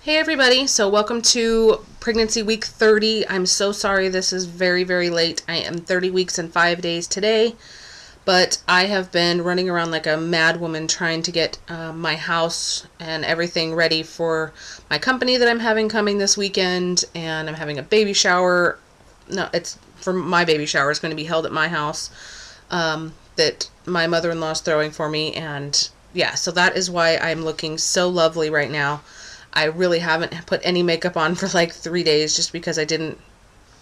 Hey everybody, so welcome to pregnancy week 30. I'm so sorry this is very, very late. I am 30 weeks and 5 days today, but I have been running around like a mad woman trying to get my house and everything ready for my company that I'm having coming this weekend, and I'm having a baby shower. No, it's for my baby shower. It's going to be held at my house that my mother-in-law is throwing for me, and yeah, so that is why I'm looking so lovely right now. I really haven't put any makeup on for like 3 days just because I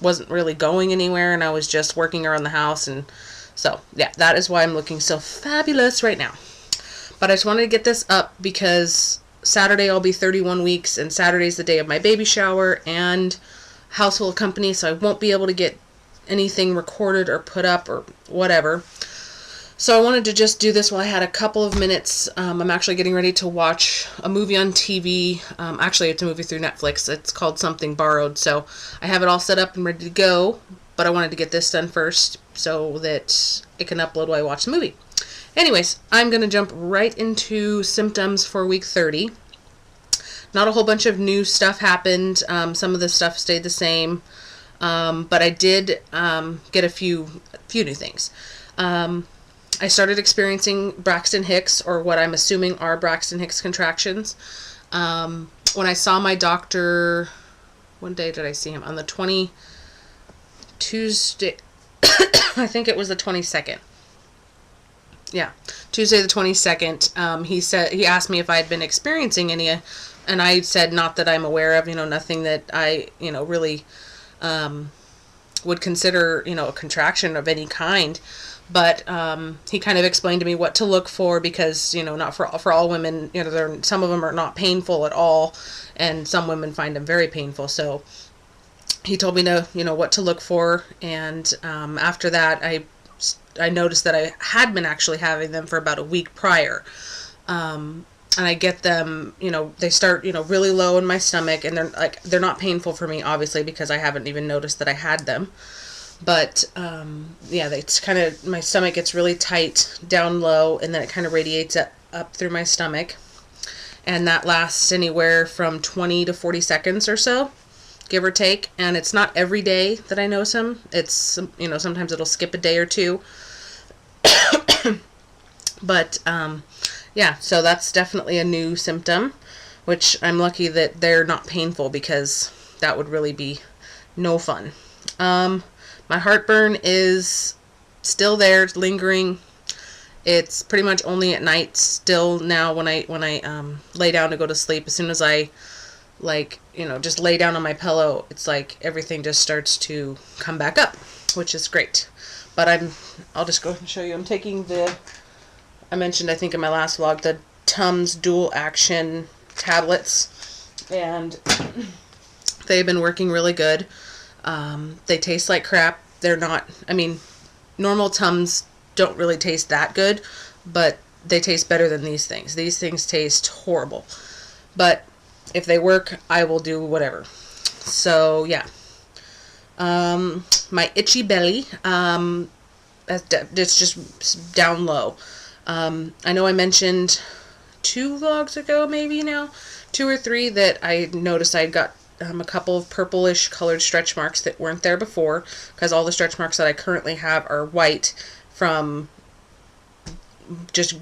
wasn't really going anywhere and I was just working around the house, and so yeah, that is why I'm looking so fabulous right now. But I just wanted to get this up because Saturday I'll be 31 weeks and Saturday's the day of my baby shower and household company, so I won't be able to get anything recorded or put up or whatever. So I wanted to just do this while I had a couple of minutes. I'm actually getting ready to watch a movie on TV. Actually, it's a movie through Netflix. It's called Something Borrowed. So I have it all set up and ready to go, but I wanted to get this done first so that it can upload while I watch the movie. Anyways, I'm going to jump right into symptoms for week 30. Not a whole bunch of new stuff happened. Some of the stuff stayed the same, but I did get a few new things. I started experiencing Braxton Hicks, or what I'm assuming are Braxton Hicks contractions. When I saw my doctor, what day did I see him? On the Tuesday, I think it was the 22nd. Yeah, Tuesday the 22nd. He asked me if I had been experiencing any, and I said not that I'm aware of. Nothing that I really would consider a contraction of any kind. But he kind of explained to me what to look for because, not for all women, some of them are not painful at all, and some women find them very painful. So he told me to, what to look for, and after that, I noticed that I had been actually having them for about a week prior. And I get them, they start, really low in my stomach, and they're not painful for me, obviously, because I haven't even noticed that I had them. But, yeah, it's kind of, my stomach gets really tight down low, and then it kind of radiates up through my stomach. And that lasts anywhere from 20 to 40 seconds or so, give or take. And it's not every day that I notice them. It's, sometimes it'll skip a day or two. But, yeah, so that's definitely a new symptom, which I'm lucky that they're not painful because that would really be no fun. My heartburn is still there, lingering. It's pretty much only at night still now when I lay down to go to sleep. As soon as I just lay down on my pillow, it's like everything just starts to come back up, which is great. But I'll just go ahead and show you. I'm taking I mentioned, I think in my last vlog, the Tums dual action tablets, and they've been working really good. They taste like crap. They're not, normal Tums don't really taste that good, but they taste better than these things. These things taste horrible. But if they work, I will do whatever. So, yeah. My itchy belly, it's just down low. I know I mentioned 2 vlogs ago, maybe now, 2 or 3, that I noticed I got a couple of purplish colored stretch marks that weren't there before, because all the stretch marks that I currently have are white from just,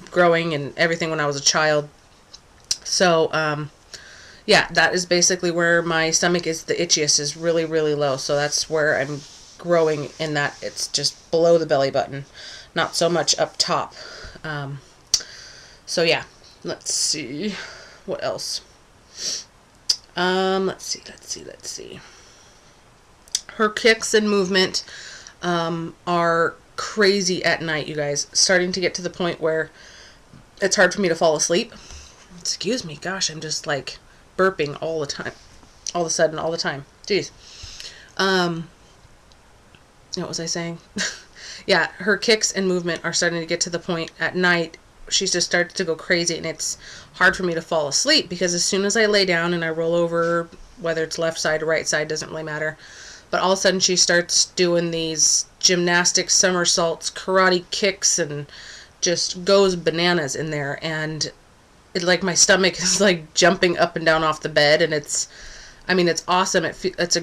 growing and everything when I was a child. So, yeah, that is basically where my stomach is the itchiest, is really, really low. So that's where I'm growing, in that it's just below the belly button, not so much up top. So yeah, let's see. What else? Let's see. Her kicks and movement are crazy at night, you guys. Starting to get to the point where it's hard for me to fall asleep. Excuse me, gosh, I'm just like burping all the time. All of a sudden, all the time. Jeez. What was I saying? Yeah, her kicks and movement are starting to get to the point at night. She just starts to go crazy, and it's hard for me to fall asleep because as soon as I lay down and I roll over, whether it's left side or right side, doesn't really matter. But all of a sudden she starts doing these gymnastic somersaults, karate kicks, and just goes bananas in there. And like my stomach is like jumping up and down off the bed, and it's awesome. It's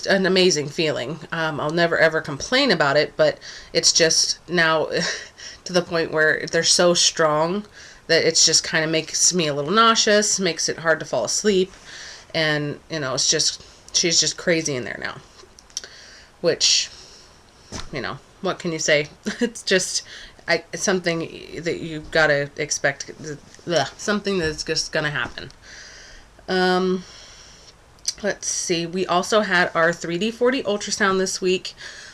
an amazing feeling. I'll never ever complain about it, but it's just now to the point where they're so strong that it's just kind of makes me a little nauseous, makes it hard to fall asleep, and it's just, she's just crazy in there now, which, what can you say? It's just, it's something that you've got to expect, something that's just gonna happen. Let's see, we also had our 3D/4D ultrasound this week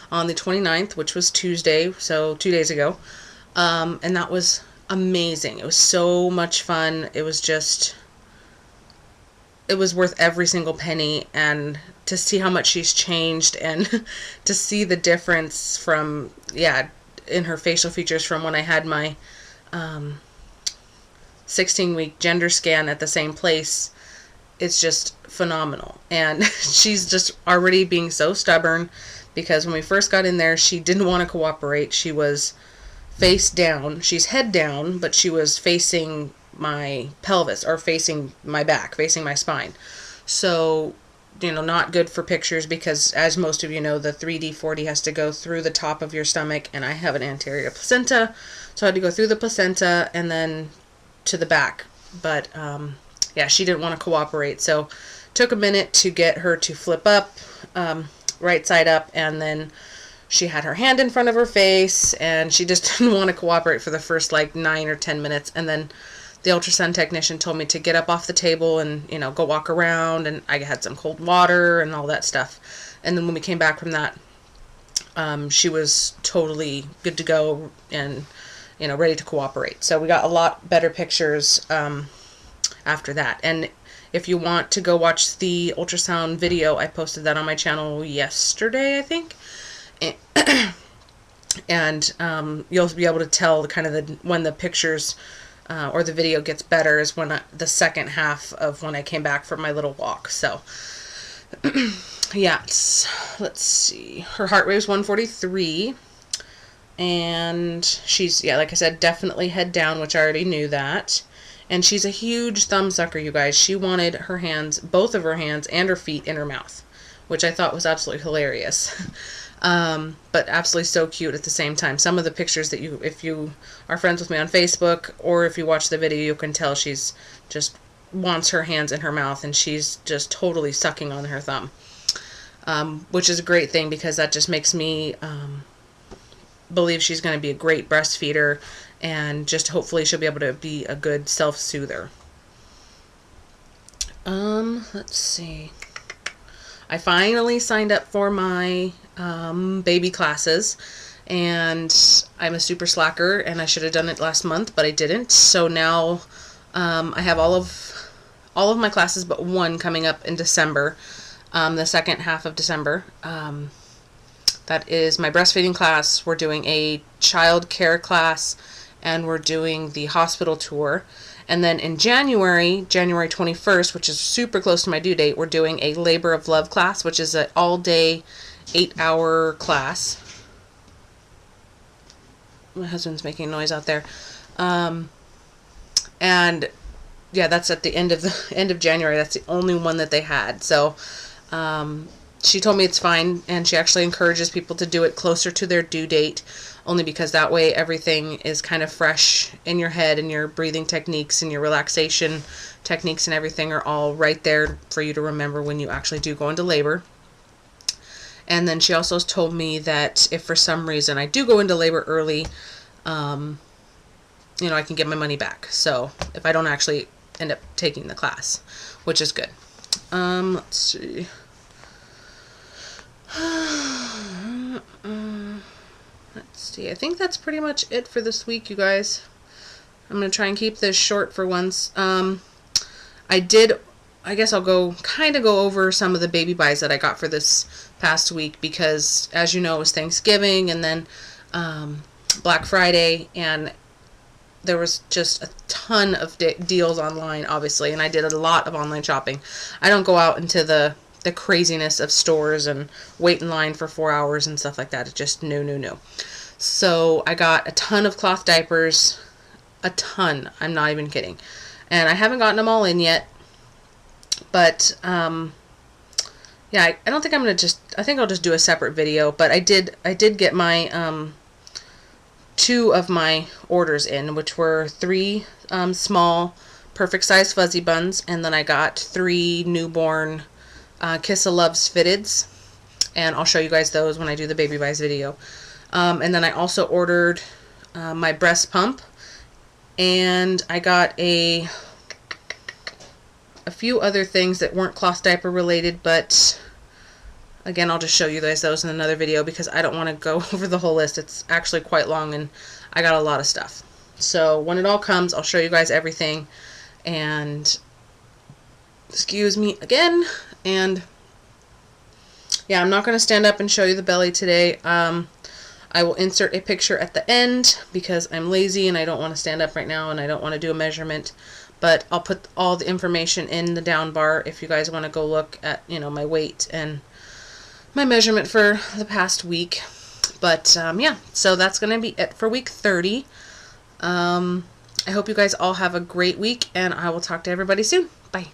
on the 29th, which was Tuesday, so 2 days ago, and that was amazing. It was so much fun. It was worth every single penny, and to see how much she's changed, and to see the difference from, in her facial features from when I had my 16-week gender scan at the same place, it's just phenomenal. And she's just already being so stubborn, because when we first got in there, she didn't want to cooperate. She was face down. She's head down, but she was facing my pelvis, or facing my back, facing my spine. So, not good for pictures, because as most of you know, the 3D/4D has to go through the top of your stomach, and I have an anterior placenta, so I had to go through the placenta and then to the back. But she didn't want to cooperate, so took a minute to get her to flip up, right side up, and then she had her hand in front of her face, and she just didn't want to cooperate for the first like 9 or 10 minutes, and then the ultrasound technician told me to get up off the table and, go walk around, and I had some cold water and all that stuff. And then when we came back from that, she was totally good to go and, ready to cooperate. So we got a lot better pictures after that. And if you want to go watch the ultrasound video, I posted that on my channel yesterday, I think. And you'll be able to tell kind of when the pictures or the video gets better is when the second half of when I came back from my little walk. So let's see, her heart rate was 143, and she's, like I said, definitely head down, which I already knew that. And she's a huge thumb sucker, you guys. She wanted her hands, both of her hands and her feet, in her mouth, which I thought was absolutely hilarious. But absolutely so cute at the same time. Some of the pictures that if you are friends with me on Facebook, or if you watch the video, you can tell she's just wants her hands in her mouth, and she's just totally sucking on her thumb, which is a great thing, because that just makes me believe she's going to be a great breastfeeder, and just hopefully she'll be able to be a good self-soother. Let's see. I finally signed up for my baby classes, and I'm a super slacker, and I should have done it last month, but I didn't. So now I have all of my classes but one coming up in December, the second half of December. That is my breastfeeding class. We're doing a child care class, and we're doing the hospital tour. And then in January 21st, which is super close to my due date, we're doing a labor of love class, which is an all-day 8-hour class. My husband's making noise out there. And that's at the end of January. That's the only one that they had. So she told me it's fine, and she actually encourages people to do it closer to their due date, only because that way everything is kind of fresh in your head, and your breathing techniques and your relaxation techniques and everything are all right there for you to remember when you actually do go into labor. And then she also told me that if for some reason I do go into labor early, I can get my money back. So if I don't actually end up taking the class, which is good. Let's see. Let's see. I think that's pretty much it for this week, you guys. I'm going to try and keep this short for once. I guess I'll go over some of the baby buys that I got for this past week, because as you know, it was Thanksgiving and then Black Friday, and there was just a ton of deals online, obviously, and I did a lot of online shopping. I don't go out into the craziness of stores and wait in line for 4 hours and stuff like that. It's just no. So I got a ton of cloth diapers, a ton. I'm not even kidding. and I haven't gotten them all in yet, but yeah, I don't think I'm gonna I think I'll just do a separate video, but I did get my 2 of my orders in, which were 3 small perfect size fuzzy buns, and then I got 3 newborn Kiss of Love's fitteds, and I'll show you guys those when I do the baby buys video. And then I also ordered my breast pump, and I got a few other things that weren't cloth diaper related, but again, I'll just show you guys those in another video because I don't want to go over the whole list. It's actually quite long and I got a lot of stuff. So when it all comes, I'll show you guys everything. And excuse me again. And yeah, I'm not going to stand up and show you the belly today. I will insert a picture at the end because I'm lazy and I don't want to stand up right now and I don't want to do a measurement. But I'll put all the information in the down bar if you guys want to go look at, you know, my weight and my measurement for the past week. But yeah, so that's going to be it for week 30. I hope you guys all have a great week, and I will talk to everybody soon. Bye.